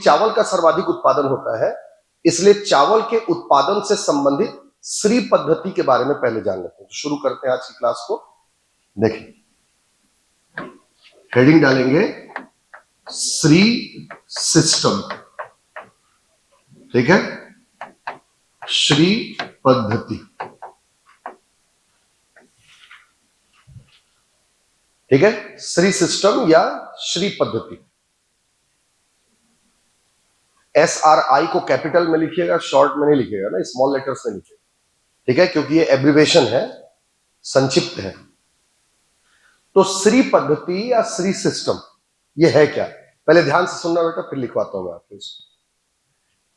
चावल का सर्वाधिक उत्पादन होता है, इसलिए चावल के उत्पादन से संबंधित श्री पद्धति के बारे में पहले जान लेते हैं। तो शुरू करते हैं आज की क्लास को। देखिए, हेडिंग डालेंगे श्री सिस्टम, ठीक है, श्री पद्धति, ठीक है, श्री सिस्टम या श्री पद्धति। SRI को कैपिटल में लिखिएगा, शॉर्ट में नहीं लिखिएगा ना, स्मॉल लेटर्स में लिखिएगा, ठीक है, क्योंकि ये एब्रिवेशन है, संक्षिप्त है। तो श्री पद्धति या श्री सिस्टम ये है क्या? पहले ध्यान से सुनना बेटा, फिर लिखवाता हूं मैं आपको इसको।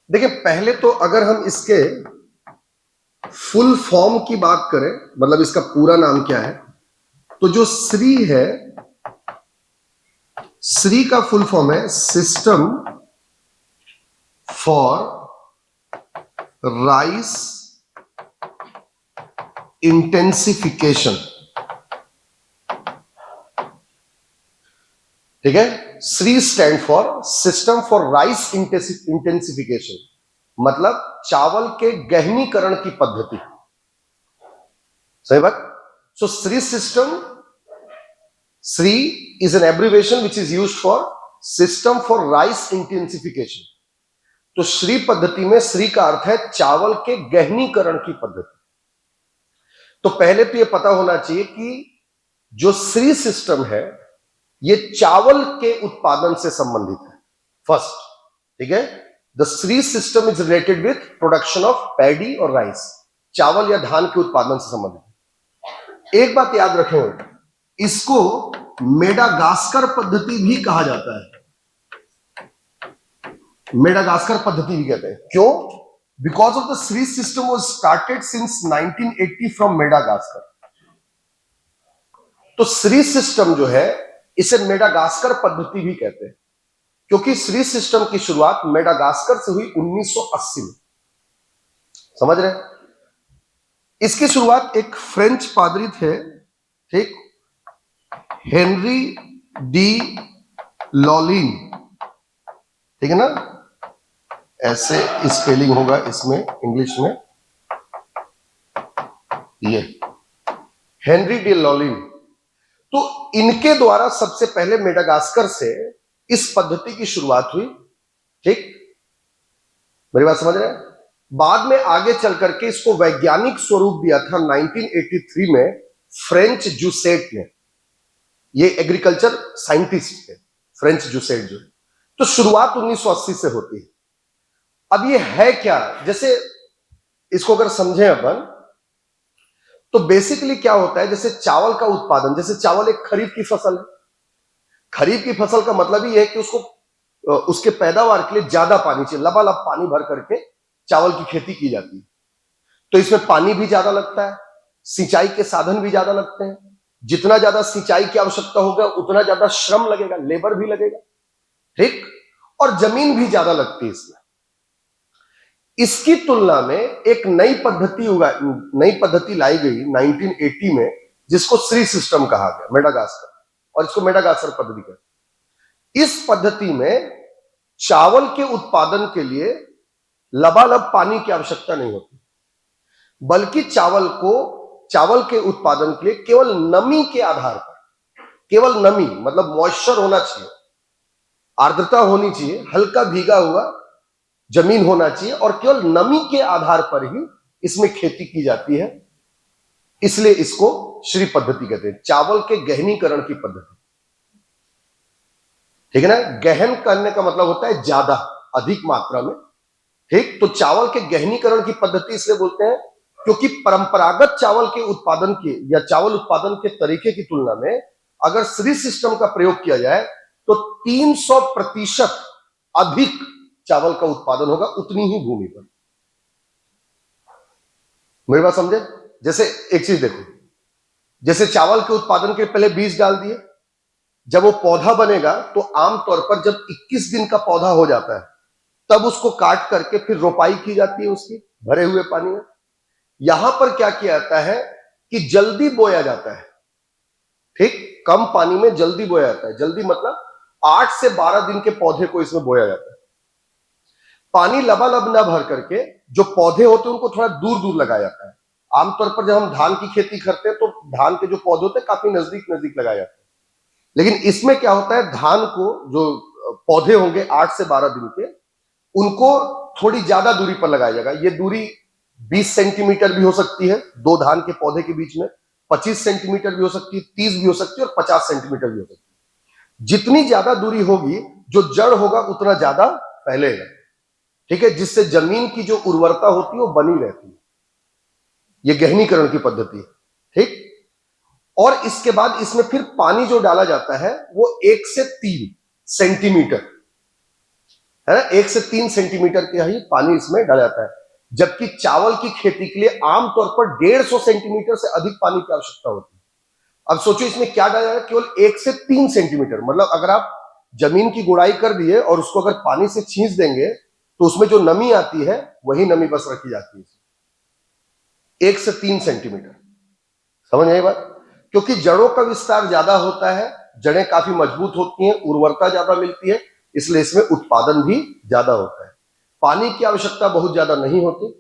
देखिए, पहले तो अगर हम इसके फुल फॉर्म की बात करें, मतलब इसका पूरा नाम क्या है, तो जो श्री है, श्री का फुल फॉर्म है सिस्टम फॉर राइस इंटेंसिफिकेशन, ठीक है। SRI stand for system for rice intensification, मतलब चावल के गहनीकरण की पद्धति, सही बात। So SRI system, SRI is an abbreviation which is used for system for rice intensification. तो श्री पद्धति में श्री का अर्थ है चावल के गहनीकरण की पद्धति। तो पहले तो यह पता होना चाहिए कि जो श्री सिस्टम है ये चावल के उत्पादन से संबंधित है, फर्स्ट, ठीक है। The Shri system is related with production of paddy और राइस, चावल या धान के उत्पादन से संबंधित है। एक बात याद रखें, इसको मेडागास्कर पद्धति भी कहा जाता है, मेडागास्कर पद्धति भी कहते हैं। क्यों? Because of the Shri system was started since 1980 from Madagascar. तो श्री सिस्टम जो है इसे मेडागास्कर पद्धति भी कहते हैं, क्योंकि श्री सिस्टम की शुरुआत मेडागास्कर से हुई 1980 में, समझ रहे? इसकी शुरुआत एक फ्रेंच पादरी थे, ठीक, हेनरी डी लॉलिन, ठीक है ना, ऐसे स्पेलिंग होगा इसमें इंग्लिश में, ये हेनरी डी लॉलिन। तो इनके द्वारा सबसे पहले मेडागास्कर से इस पद्धति की शुरुआत हुई, ठीक, मेरी बात समझ रहे हैं? बाद में आगे चल करके इसको वैज्ञानिक स्वरूप दिया था 1983 में फ्रेंच जूसेट ने। ये एग्रीकल्चर साइंटिस्ट थे फ्रेंच जूसेट जो। तो शुरुआत 1980 से होती है। अब ये है क्या, जैसे इसको अगर समझें अपन, तो बेसिकली क्या होता है, जैसे चावल का उत्पादन, जैसे चावल एक खरीफ की फसल है। खरीफ की फसल का मतलब ही है कि उसको उसके पैदावार के लिए ज्यादा पानी चाहिए, लबालब पानी भर करके चावल की खेती की जाती है। तो इसमें पानी भी ज्यादा लगता है, सिंचाई के साधन भी ज्यादा लगते हैं। जितना ज्यादा सिंचाई की आवश्यकता होगा उतना ज्यादा श्रम लगेगा, लेबर भी लगेगा, ठीक, और जमीन भी ज्यादा लगती है इसमें। इसकी तुलना में एक नई पद्धति लाई गई 1980 में, जिसको श्री सिस्टम कहा गया, मेडागास्कर, और इसको मेडागास्कर पद्धति कहते हैं। इस पद्धति में चावल के उत्पादन के लिए लबालब पानी की आवश्यकता नहीं होती, बल्कि चावल के उत्पादन के लिए केवल नमी के आधार पर, केवल नमी मतलब मॉइस्चर होना चाहिए, आर्द्रता होनी चाहिए, हल्का भीगा हुआ जमीन होना चाहिए, और केवल नमी के आधार पर ही इसमें खेती की जाती है। इसलिए इसको श्री पद्धति कहते हैं, चावल के गहनीकरण की पद्धति, ठीक है ना। गहन करने का मतलब होता है ज्यादा, अधिक मात्रा में, ठीक। तो चावल के गहनीकरण की पद्धति इसलिए बोलते हैं क्योंकि परंपरागत चावल के उत्पादन के या चावल उत्पादन के तरीके की तुलना में अगर श्री सिस्टम का प्रयोग किया जाए तो 300% अधिक चावल का उत्पादन होगा उतनी ही भूमि पर। मेरी बात समझे? जैसे एक चीज देखो, जैसे चावल के उत्पादन के पहले बीज डाल दिए, जब वो पौधा बनेगा तो आमतौर पर जब 21 दिन का पौधा हो जाता है तब उसको काट करके फिर रोपाई की जाती है उसकी भरे हुए पानी में। यहां पर क्या किया जाता है कि जल्दी बोया जाता है, ठीक, कम पानी में जल्दी बोया जाता है। जल्दी मतलब 8 से 12 दिन के पौधे को इसमें बोया जाता है। पानी लबालब ना भर करके जो पौधे होते हैं उनको थोड़ा दूर दूर लगाया जाता है। आमतौर पर जब हम धान की खेती करते हैं तो धान के जो पौधे होते हैं काफी नजदीक नजदीक लगाए जाते हैं, लेकिन इसमें क्या होता है, धान को जो पौधे होंगे 8 से 12 दिन के, उनको थोड़ी ज्यादा दूरी पर लगाया जाएगा। ये दूरी 20 सेंटीमीटर भी हो सकती है दो धान के पौधे के बीच में, 25 सेंटीमीटर भी हो सकती है, 30 भी हो सकती है और 50 सेंटीमीटर भी हो सकती है। जितनी ज्यादा दूरी होगी, जो जड़ होगा उतना ज्यादा फैलेगा, ठीक है, जिससे जमीन की जो उर्वरता होती है वो बनी रहती है। ये गहनीकरण की पद्धति है, ठीक। और इसके बाद इसमें फिर पानी जो डाला जाता है वो 1 से 3 सेंटीमीटर है ना, 1 से 3 सेंटीमीटर के ही पानी इसमें डाला जाता है, जबकि चावल की खेती के लिए आमतौर पर 150 सेंटीमीटर से अधिक पानी की आवश्यकता होती है। अब सोचो इसमें क्या डाला जाएगा, केवल 1 से 3 सेंटीमीटर, मतलब अगर आप जमीन की गुड़ाई कर दिए और उसको अगर पानी से छींच देंगे तो उसमें जो नमी आती है वही नमी बस रखी जाती है। 1 से 3 सेंटीमीटर, समझ आई बात? क्योंकि जड़ों का विस्तार ज्यादा होता है, जड़ें काफी मजबूत होती हैं, उर्वरता ज्यादा मिलती है, इसलिए इसमें उत्पादन भी ज्यादा होता है। पानी की आवश्यकता बहुत ज्यादा नहीं होती।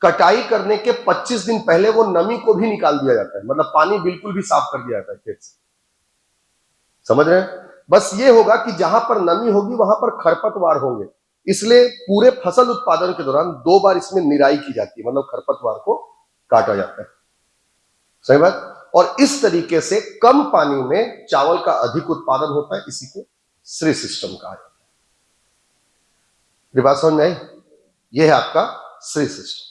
कटाई करने के 25 दिन पहले वो नमी को भी निकाल दिया जाता है, मतलब पानी बिल्कुल भी साफ कर दिया जाता है खेत से। समझ रहे हैं? बस ये होगा कि जहां पर नमी होगी वहां पर खरपतवार होंगे, इसलिए पूरे फसल उत्पादन के दौरान 2 बार इसमें निराई की जाती है, मतलब खरपतवार को काटा जाता है। सही बात? और इस तरीके से कम पानी में चावल का अधिक उत्पादन होता है, इसी को श्री सिस्टम कहा जाता है। बात समझ में आई? यह है आपका श्री सिस्टम।